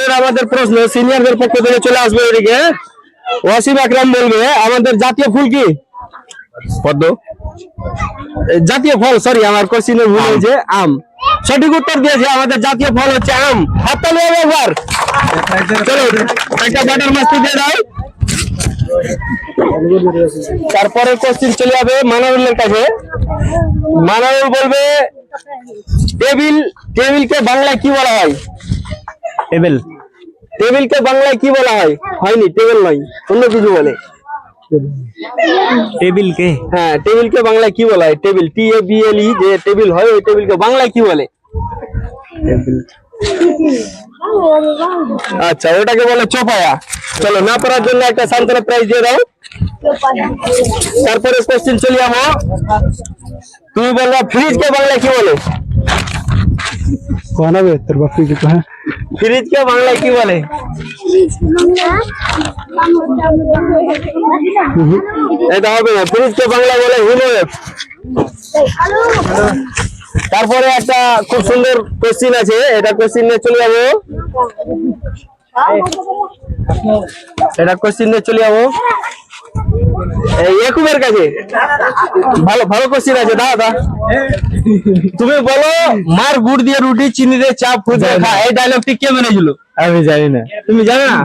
তারপরে আমাদের প্রশ্ন সিনিয়রদের পক্ষ থেকে চলে আসবে এদিকে। ওয়াসিম আকরাম বলবে আমাদের জাতীয় ফুল কি? পদ্ম। জাতীয় ফল, সরি আমার কোশ্চেনে ভুল হয়েছে, আম। সঠিক উত্তর দিয়েছে, আমাদের জাতীয় ফল হচ্ছে আম। হাততালি হবে একবার। চলো একটা বাটার মাছটি দিয়ে দাও। তারপরে কোশ্চেন চলে যাবে মানারুলের কাছে। মানারুল বলবে টেবিল, টেবিলকে বাংলায় কি বলা হয়? টেবিল, টেবিলকে বাংলায় কি বলা হয়? হয়নি, টেবিল নয়, অন্য কিছু বলে। টেবিলকে, হ্যাঁ টেবিলকে বাংলায় কি বলা হয়? টেবিল, TABLE যে টেবিল হয় ওই টেবিলকে বাংলায় কি বলে? আচ্ছা, ওটাকে বলে চোপায়া। চলো, না পারার জন্য একটা সান্ত্বনা প্রাইজ দিয়ে দাও। তারপরে কোশ্চেন চলে যাবো। তুমি বলবা ফ্রিজকে বাংলায় কি বলে? তোর বাপি কি কয়? ফ্রিজকে বাংলায় কি বলে? এটা হবে না, ফ্রিজকে বাংলা বলে হিমোওয়েভ। তারপরে একটা খুব সুন্দর কোশ্চেন আছে, এটা কোশ্চেন নিয়ে চলে যাবো। এটা কোশ্চেন নিয়ে চলে যাবো ইয়াকুবের কাছে। ভালো ভালো কোশ্চেন আছে, দাদা তুমি বলো মার গুড় দিয়ে রুটি চিনি দিয়ে চা ফুদিয়ে খা, এই ডায়লগটি কে মেরেছিল? আমি জানি না। তুমি জানো না?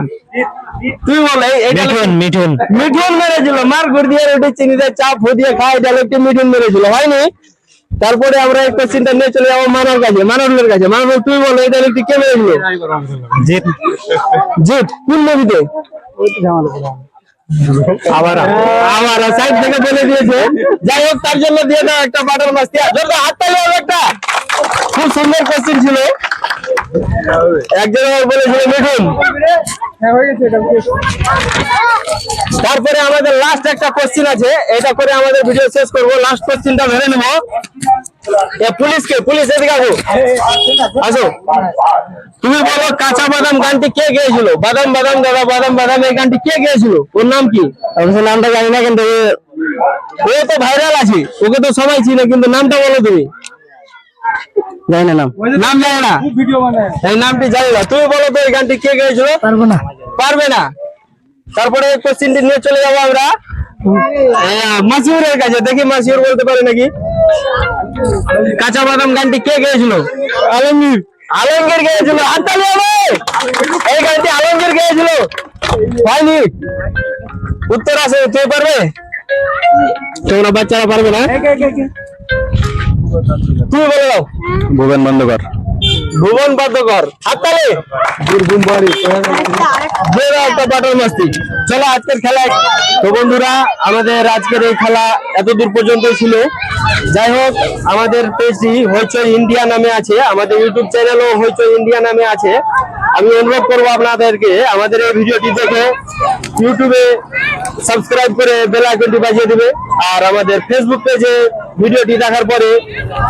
তুমি বলো মিঠুন। মিঠুন, মিঠুন মেরেছিল। মার গুড় দিয়ে রুটি চিনি দিয়ে চা ফুদিয়ে খা, এই ডায়লগটি মিঠুন মেরেছিল, হয়নি? তারপরে আমরা এই কোশ্চেনটা নিয়ে চলে যাবো মানার কাছে, মানারুলের কাছে। মানারুল তুমি বলো এই ডায়লগটি কে মেরেছিল? জিৎ। জিৎ কোন মুভিতে? আবার সাইড থেকে বলে দিয়েছে। যাই হোক, তার জন্য দিয়ে দাও একটা বাটার মাছ। হাততালি হবে একটা। খুব সুন্দর কোশ্চেন ছিল। একজন বলেছিল মিঠুন। তারপরে আমাদের লাস্ট একটা কোশ্চেন আছে, এটা করে আমাদের ভিডিও শেষ করবো। লাস্ট কোশ্চেনটা ভেবে নেবো। পুলিশকে, পুলিশ এদিকে আসো, আসো। তুমি বলো কাঁচা বাদাম গানটি কে গেয়েছিল? বাদাম বাদাম দাদা বাদাম বাদাম, এই গানটি কে গেয়েছিল? ওর নাম কি? অবশ্য নামটা জানি না, কিন্তু ও তো ভাইরাল আছে, ওকে তো সবাই চিনে, কিন্তু নামটা বলো তুমি। জানি না, নাম জানি না, এই নামটি জানি না। তুমি বলো তো এই গানটি কে গেয়েছিল? পারবো না। পারবে না? তারপরে কোশ্চেনটি নিয়ে চলে যাবো আমরা মাসিউরের কাছে। দেখি মাসিউর বলতে পারে নাকি। কাঁচা বাদাম গানটি কে গেয়েছিল? আলমগীর। আলমগীর গেয়েছিল। হাততালি হবে। এই গানটি আলমগীর গেয়েছিল, হয়নি? উত্তর আছে, তুমি পারবে? তোমরা বাচ্চারা পারবে না। তুমি বলে দাও। ভুবন বন্দোকর। ভুবন বন্দোকর, হাততালি। বাটার মাস্তি। চলো আজকের খেলায়। তো বন্ধুরা, আমাদের আজকের এই খেলা এতদূর পর্যন্ত ছিল। যাই হোক, আমাদের পেজটি হইচই ইন্ডিয়া নামে আছে, আমাদের ইউটিউব চ্যানেলও হইচই ইন্ডিয়া নামে আছে। আমি অনুরোধ করবো আপনাদেরকে আমাদের এই ভিডিওটি দেখে ইউটিউবে সাবস্ক্রাইব করে বেল আইকনটি বাজিয়ে দিবে। আর আমাদের ফেসবুক পেজে ভিডিওটি দেখার পরে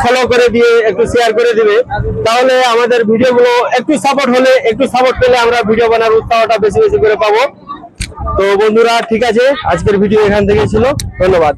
ফলো করে দিয়ে একটু শেয়ার করে দিবে। তাহলে আমাদের ভিডিওগুলো একটু সাপোর্ট হলে, একটু সাপোর্ট পেলে আমরা ভিডিও বানার উৎসাহটা বেশি বেশি করে পাবো। তো বন্ধুরা, ঠিক আছে, আজকের ভিডিও এখান থেকে ছিল। ধন্যবাদ।